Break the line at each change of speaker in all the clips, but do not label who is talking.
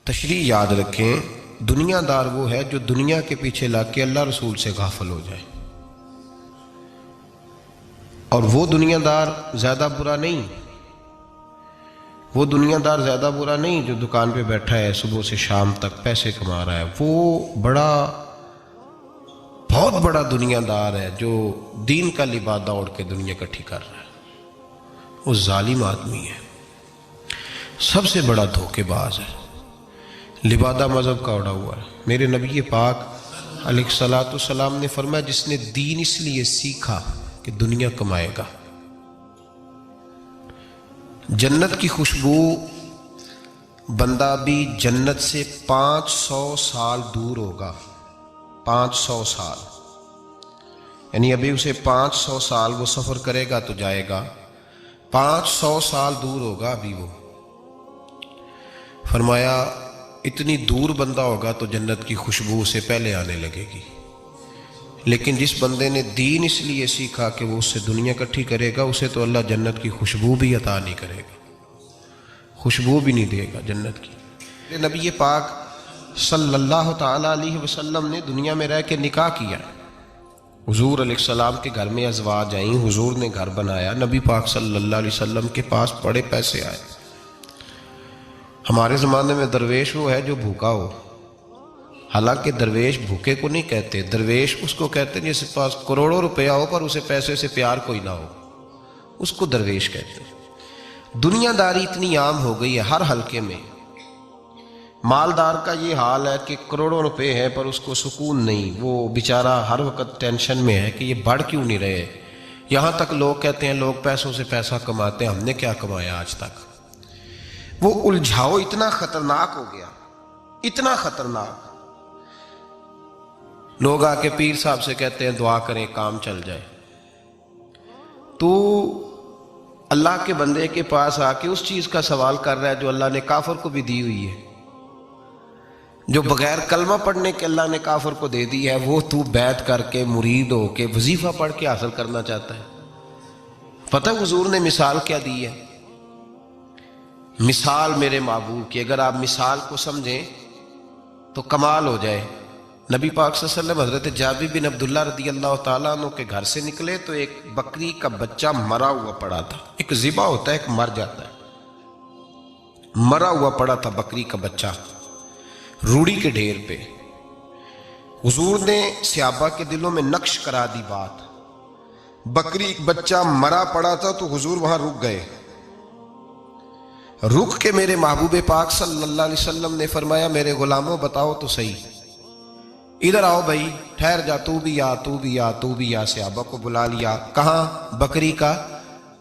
تشریح یاد رکھیں، دنیا دار وہ ہے جو دنیا کے پیچھے لگ کے اللہ رسول سے غافل ہو جائے، اور وہ دنیا دار زیادہ برا نہیں، وہ دنیا دار زیادہ برا نہیں جو دکان پہ بیٹھا ہے صبح سے شام تک پیسے کما رہا ہے، وہ بہت بڑا دنیا دار ہے جو دین کا لبادہ اوڑھ کے دنیا اکٹھی کر رہا ہے، وہ ظالم آدمی ہے، سب سے بڑا دھوکے باز ہے، لبادہ مذہب کا اوڑھا ہوا ہے۔ میرے نبی پاک علیہ الصلوۃ والسلام نے فرمایا جس نے دین اس لیے سیکھا کہ دنیا کمائے گا، جنت کی خوشبو بندہ بھی جنت سے 500 سال دور ہوگا، 500 سال، یعنی ابھی اسے 500 سال وہ سفر کرے گا تو جائے گا، 500 سال دور ہوگا ابھی وہ۔ فرمایا اتنی دور بندہ ہوگا تو جنت کی خوشبو اسے پہلے آنے لگے گی، لیکن جس بندے نے دین اس لیے سیکھا کہ وہ اس سے دنیا اکٹھی کرے گا، اسے تو اللہ جنت کی خوشبو بھی عطا نہیں کرے گا، خوشبو بھی نہیں دے گا جنت کی۔ نبی پاک صلی اللہ تعالی علیہ وسلم نے دنیا میں رہ کے نکاح کیا، حضور علیہ السلام کے گھر میں ازواج آئیں، حضور نے گھر بنایا، نبی پاک صلی اللہ علیہ وسلم کے پاس بڑے پیسے آئے۔ ہمارے زمانے میں درویش وہ ہے جو بھوکا ہو، حالانکہ درویش بھوکے کو نہیں کہتے، درویش اس کو کہتے ہیں جس کے پاس کروڑوں روپیہ ہو پر اسے پیسے سے پیار کوئی نہ ہو، اس کو درویش کہتے ہیں۔ دنیا داری اتنی عام ہو گئی ہے ہر حلقے میں، مالدار کا یہ حال ہے کہ کروڑوں روپے ہیں پر اس کو سکون نہیں، وہ بیچارہ ہر وقت ٹینشن میں ہے کہ یہ بڑھ کیوں نہیں رہے، یہاں تک لوگ کہتے ہیں لوگ پیسوں سے پیسہ کماتے ہیں، ہم نے کیا کمایا آج تک۔ وہ الجھاؤ اتنا خطرناک ہو گیا، اتنا خطرناک، لوگ آ کے پیر صاحب سے کہتے ہیں دعا کریں کام چل جائے، تو اللہ کے بندے کے پاس آ کے اس چیز کا سوال کر رہا ہے جو اللہ نے کافر کو بھی دی ہوئی ہے، جو بغیر کلمہ پڑھنے کے اللہ نے کافر کو دے دی ہے، وہ تو بیعت کر کے مرید ہو کے وظیفہ پڑھ کے حاصل کرنا چاہتا ہے۔ پتہ حضور نے مثال کیا دی ہے؟ مثال میرے محبوب کی، اگر آپ مثال کو سمجھیں تو کمال ہو جائے۔ نبی پاک صلی اللہ علیہ وسلم حضرت جابر بن عبداللہ رضی اللہ تعالیٰ عنہ کے گھر سے نکلے تو ایک بکری کا بچہ مرا ہوا پڑا تھا، ایک ذبح ہوتا ہے ایک مر جاتا ہے، مرا ہوا پڑا تھا بکری کا بچہ روڑی کے ڈھیر پہ۔ حضور نے صحابہ کے دلوں میں نقش کرا دی بات، بکری بچہ مرا پڑا تھا تو حضور وہاں رک گئے، رک کے میرے محبوب پاک صلی اللہ علیہ وسلم نے فرمایا میرے غلاموں بتاؤ تو صحیح، ادھر آؤ بھائی، ٹھہر جا، تو بھی آ، تو بھی آ، تو بھی آ۔ صحابہ کو بلا لیا، کہاں؟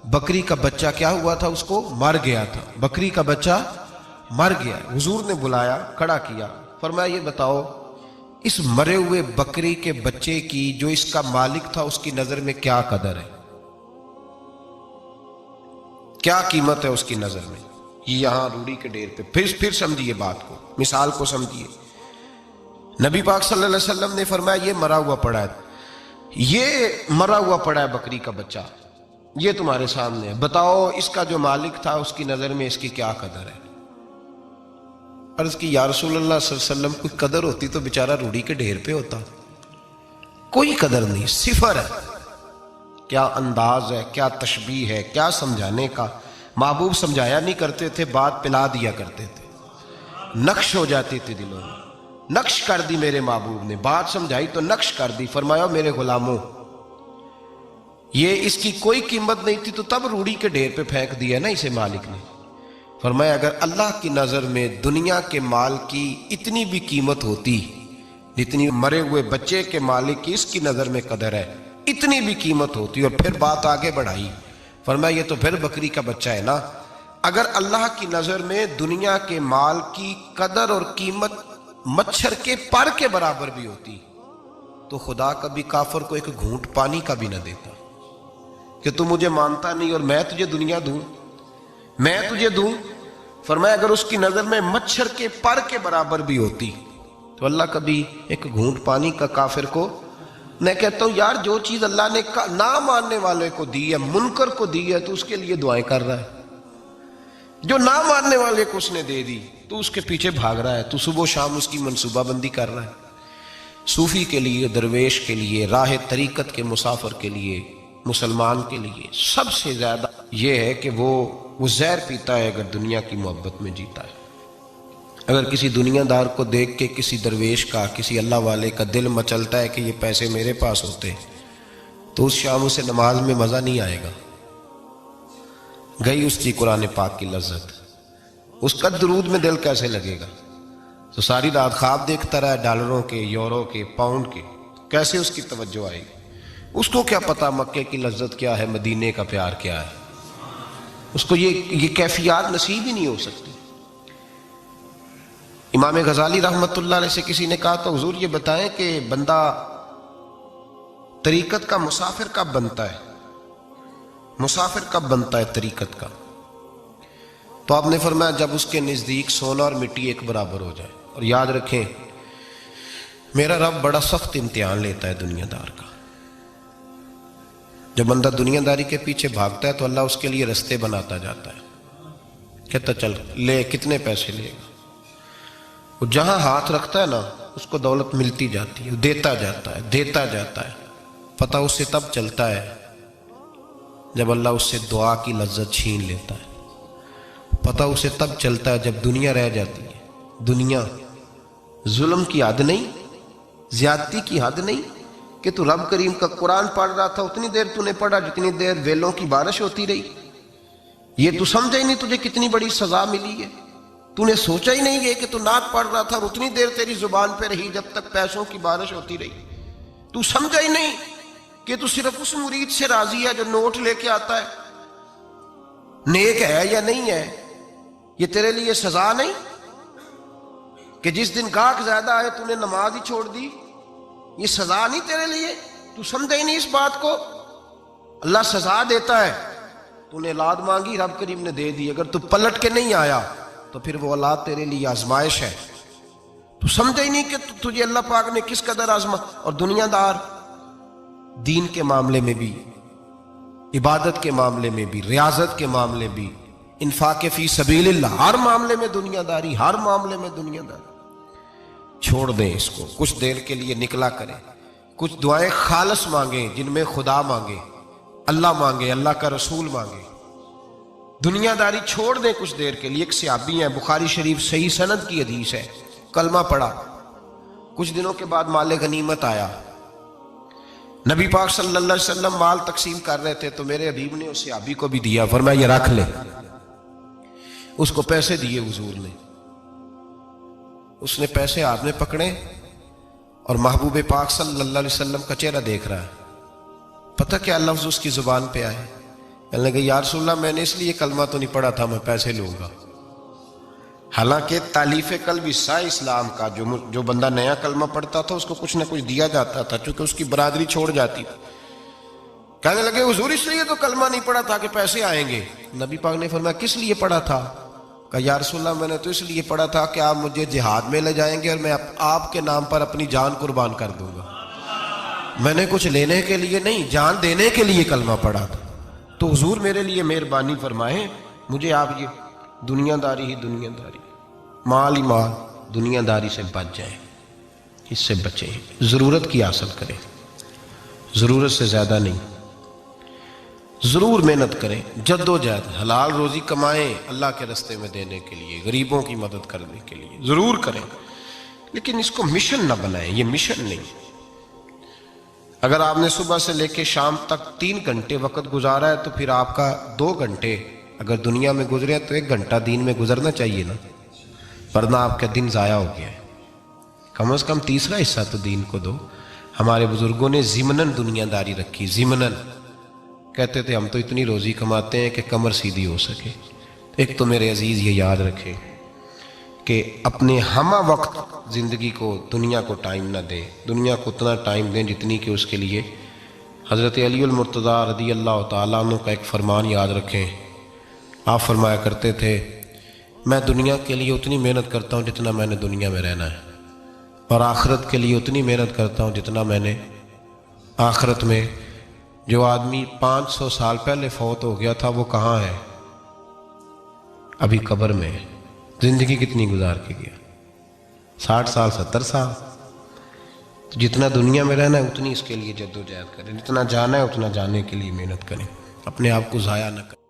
بکری کا بچہ کیا ہوا تھا؟ اس کو مر گیا تھا، بکری کا بچہ مر گیا۔ حضور نے بلایا، کھڑا کیا، فرمایا یہ بتاؤ اس مرے ہوئے بکری کے بچے کی جو اس کا مالک تھا اس کی نظر میں کیا قدر ہے، کیا قیمت ہے اس کی نظر میں؟ یہاں روڑی کے ڈیر پہ پھر سمجھیے بات کو، مثال کو سمجھیے۔ نبی پاک صلی اللہ علیہ وسلم نے فرمایا یہ مرا ہوا پڑا ہے، یہ مرا ہوا پڑا ہے بکری کا بچہ، یہ تمہارے سامنے ہے، بتاؤ اس کا جو مالک تھا اس کی نظر میں اس کی کیا قدر ہے؟ عرض کی یا رسول اللہ صلی اللہ علیہ وسلم کوئی قدر ہوتی تو بیچارہ روڑی کے ڈھیر پہ ہوتا، کوئی قدر نہیں، صفر ہے۔ کیا انداز ہے، کیا تشبیہ ہے، کیا سمجھانے کا۔ محبوب سمجھایا نہیں کرتے تھے، بات پلا دیا کرتے تھے، نقش ہو جاتی تھی دلوں میں، نقش کر دی میرے محبوب نے، بات سمجھائی تو نقش کر دی۔ فرمایا میرے غلاموں یہ اس کی کوئی قیمت نہیں تھی تو تب روڑی کے ڈھیر پہ پھینک دیا نا اسے مالک نے۔ فرمایا اگر اللہ کی نظر میں دنیا کے مال کی اتنی بھی قیمت ہوتی جتنی مرے ہوئے بچے کے مالک کی اس کی نظر میں قدر ہے، اتنی بھی قیمت ہوتی، اور پھر بات آگے بڑھائی، فرمایا یہ تو پھر بکری کا بچہ ہے نا، اگر اللہ کی نظر میں دنیا کے مال کی قدر اور قیمت مچھر کے پر کے برابر بھی ہوتی تو خدا کبھی کافر کو ایک گھونٹ پانی کا بھی نہ دیتا کہ تو مجھے مانتا نہیں اور میں تجھے دنیا دوں، میں تجھے دوں۔ فرمایا اگر اس کی نظر میں مچھر کے پر کے برابر بھی ہوتی تو اللہ کبھی ایک گھونٹ پانی کا کافر کو۔ میں کہتا ہوں یار جو چیز اللہ نے نہ ماننے والے کو دی ہے، منکر کو دی ہے، تو اس کے لیے دعائیں کر رہا ہے، جو نہ ماننے والے کو اس نے دے دی تو اس کے پیچھے بھاگ رہا ہے، تو صبح و شام اس کی منصوبہ بندی کر رہا ہے۔ صوفی کے لیے، درویش کے لیے، راہ طریقت کے مسافر کے لیے، مسلمان کے لیے سب سے زیادہ یہ ہے کہ وہ زہر پیتا ہے اگر دنیا کی محبت میں جیتا ہے۔ اگر کسی دنیا دار کو دیکھ کے کسی درویش کا، کسی اللہ والے کا دل مچلتا ہے کہ یہ پیسے میرے پاس ہوتے تو اس شام اسے نماز میں مزہ نہیں آئے گا، گئی اس کی قرآن پاک کی لذت، اس کا درود میں دل کیسے لگے گا؟ تو ساری رات خواب دیکھتا رہا ڈالروں کے، یورو کے، پاؤنڈ کے، کیسے اس کی توجہ آئے گی؟ اس کو کیا پتا مکے کی لذت کیا ہے، مدینے کا پیار کیا ہے؟ اس کو یہ کیفیات نصیب ہی نہیں ہو سکتی۔ امام غزالی رحمت اللہ علیہ سے کسی نے کہا تو حضور یہ بتائیں کہ بندہ طریقت کا مسافر کب بنتا ہے؟ مسافر کب بنتا ہے طریقت کا؟ تو آپ نے فرمایا جب اس کے نزدیک سونا اور مٹی ایک برابر ہو جائے۔ اور یاد رکھیں میرا رب بڑا سخت امتحان لیتا ہے دنیا دار کا۔ جب بندہ دنیا داری کے پیچھے بھاگتا ہے تو اللہ اس کے لیے رستے بناتا جاتا ہے، کہتا چل لے، کتنے پیسے لے گا؟ وہ جہاں ہاتھ رکھتا ہے نا اس کو دولت ملتی جاتی ہے، دیتا جاتا ہے، دیتا جاتا ہے۔ پتہ اس سے تب چلتا ہے جب اللہ اس سے دعا کی لذت چھین لیتا ہے۔ پتہ اسے تب چلتا ہے جب دنیا رہ جاتی ہے۔ دنیا ظلم کی حد نہیں، زیادتی کی حد نہیں کہ تو رب کریم کا قرآن پڑھ رہا تھا اتنی دیر تو نے پڑھا جتنی دیر ویلوں کی بارش ہوتی رہی۔ یہ تو سمجھا ہی نہیں تجھے کتنی بڑی سزا ملی ہے۔ تو نے سوچا ہی نہیں ہے کہ تو نعت پڑھ رہا تھا اور اتنی دیر تیری زبان پہ رہی جب تک پیسوں کی بارش ہوتی رہی۔ تو سمجھا ہی نہیں کہ تو صرف اس مرید سے راضی ہے جو نوٹ لے کے آتا ہے، نیک ہے یا نہیں ہے؟ یہ تیرے لیے سزا نہیں کہ جس دن گاہک زیادہ آئے تو نے نماز ہی چھوڑ دی؟ یہ سزا نہیں تیرے لیے؟ تو سمجھا ہی نہیں اس بات کو۔ اللہ سزا دیتا ہے، تو نے اولاد مانگی رب کریم نے دے دی، اگر تو پلٹ کے نہیں آیا تو پھر وہ اولاد تیرے لیے آزمائش ہے۔ تو سمجھا ہی نہیں کہ تجھے اللہ پاک نے کس قدر آزما۔ اور دنیا دار دین کے معاملے میں بھی، عبادت کے معاملے میں بھی، ریاضت کے معاملے بھی، انفاق فی سبیل اللہ، ہر معاملے میں دنیا داری، ہر معاملے میں دنیا داری۔ چھوڑ دیں اس کو، کچھ دیر کے لیے نکلا کریں، کچھ دعائیں خالص مانگیں جن میں خدا مانگے، اللہ مانگے، اللہ کا رسول مانگے۔ دنیا داری چھوڑ دیں کچھ دیر کے لیے۔ ایک صحابی ہیں، بخاری شریف صحیح سند کی حدیث ہے، کلمہ پڑھا، کچھ دنوں کے بعد مال غنیمت آیا، نبی پاک صلی اللہ علیہ وسلم مال تقسیم کر رہے تھے تو میرے حبیب نے اس صحابی کو بھی دیا، فرمایا یہ رکھ لے۔ اس کو پیسے دیے حضور نے، اس نے پیسے ہاتھ میں پکڑے اور محبوب پاک صلی اللہ علیہ وسلم کا چہرہ دیکھ رہا ہے۔ پتہ کیا لفظ اس کی زبان پہ آئے؟ کہنے لگے یا رسول اللہ میں نے اس لیے کلمہ تو نہیں پڑھا تھا میں پیسے لوں گا۔ حالانکہ تالیف قلب حصہ اسلام کا، جو بندہ نیا کلمہ پڑھتا تھا اس کو کچھ نہ کچھ دیا جاتا تھا چونکہ اس کی برادری چھوڑ جاتی تھی۔ کہنے لگے حضور اس لیے تو کلمہ نہیں پڑھا تھا کہ پیسے آئیں گے۔ نبی پاک نے فرمایا کس لیے پڑھا تھا؟ کہا یا رسول اللہ میں نے تو اس لیے پڑھا تھا کہ آپ مجھے جہاد میں لے جائیں گے اور میں آپ کے نام پر اپنی جان قربان کر دوں گا۔ میں نے کچھ لینے کے لیے نہیں، جان دینے کے لیے کلمہ پڑھا تھا۔ تو حضور میرے لیے مہربانی فرمائیں، مجھے آپ یہ دنیا داری ہی دنیا داری، مال ہی مال، دنیا داری سے بچ جائیں، اس سے بچیں، ضرورت کی حاصل کریں، ضرورت سے زیادہ نہیں۔ ضرور محنت کریں، جد و جہد، حلال روزی کمائیں اللہ کے راستے میں دینے کے لیے، غریبوں کی مدد کرنے کے لیے ضرور کریں، لیکن اس کو مشن نہ بنائیں، یہ مشن نہیں۔ اگر آپ نے صبح سے لے کے شام تک 3 گھنٹے وقت گزارا ہے تو پھر آپ کا 2 گھنٹے اگر دنیا میں گزرے تو 1 گھنٹہ دین میں گزرنا چاہیے نا، ورنہ آپ کا دن ضائع ہو گیا ہے۔ کم از کم تیسرا حصہ تو دین کو دو۔ ہمارے بزرگوں نے ضمناً دنیا داری رکھی، ضمناً کہتے تھے ہم تو اتنی روزی کماتے ہیں کہ کمر سیدھی ہو سکے۔ ایک تو میرے عزیز یہ یاد رکھیں کہ اپنے ہمہ وقت زندگی کو دنیا کو ٹائم نہ دیں، دنیا کو اتنا ٹائم دیں جتنی کہ اس کے لیے حضرت علی المرتضیٰ رضی اللہ تعالیٰ عنہ کا ایک فرمان یاد رکھیں۔ آپ فرمایا کرتے تھے میں دنیا کے لیے اتنی محنت کرتا ہوں جتنا میں نے دنیا میں رہنا ہے، اور آخرت کے لیے اتنی محنت کرتا ہوں جتنا میں نے آخرت میں۔ جو آدمی 500 سال پہلے فوت ہو گیا تھا وہ کہاں ہے؟ ابھی قبر میں ہے، زندگی کتنی گزار کے گیا؟ 60 سال 70 سال. تو جتنا دنیا میں رہنا ہے اتنی اس کے لیے جد و جہد کریں، جتنا جانا ہے اتنا جانے کے لیے محنت کریں، اپنے آپ کو ضائع نہ کریں.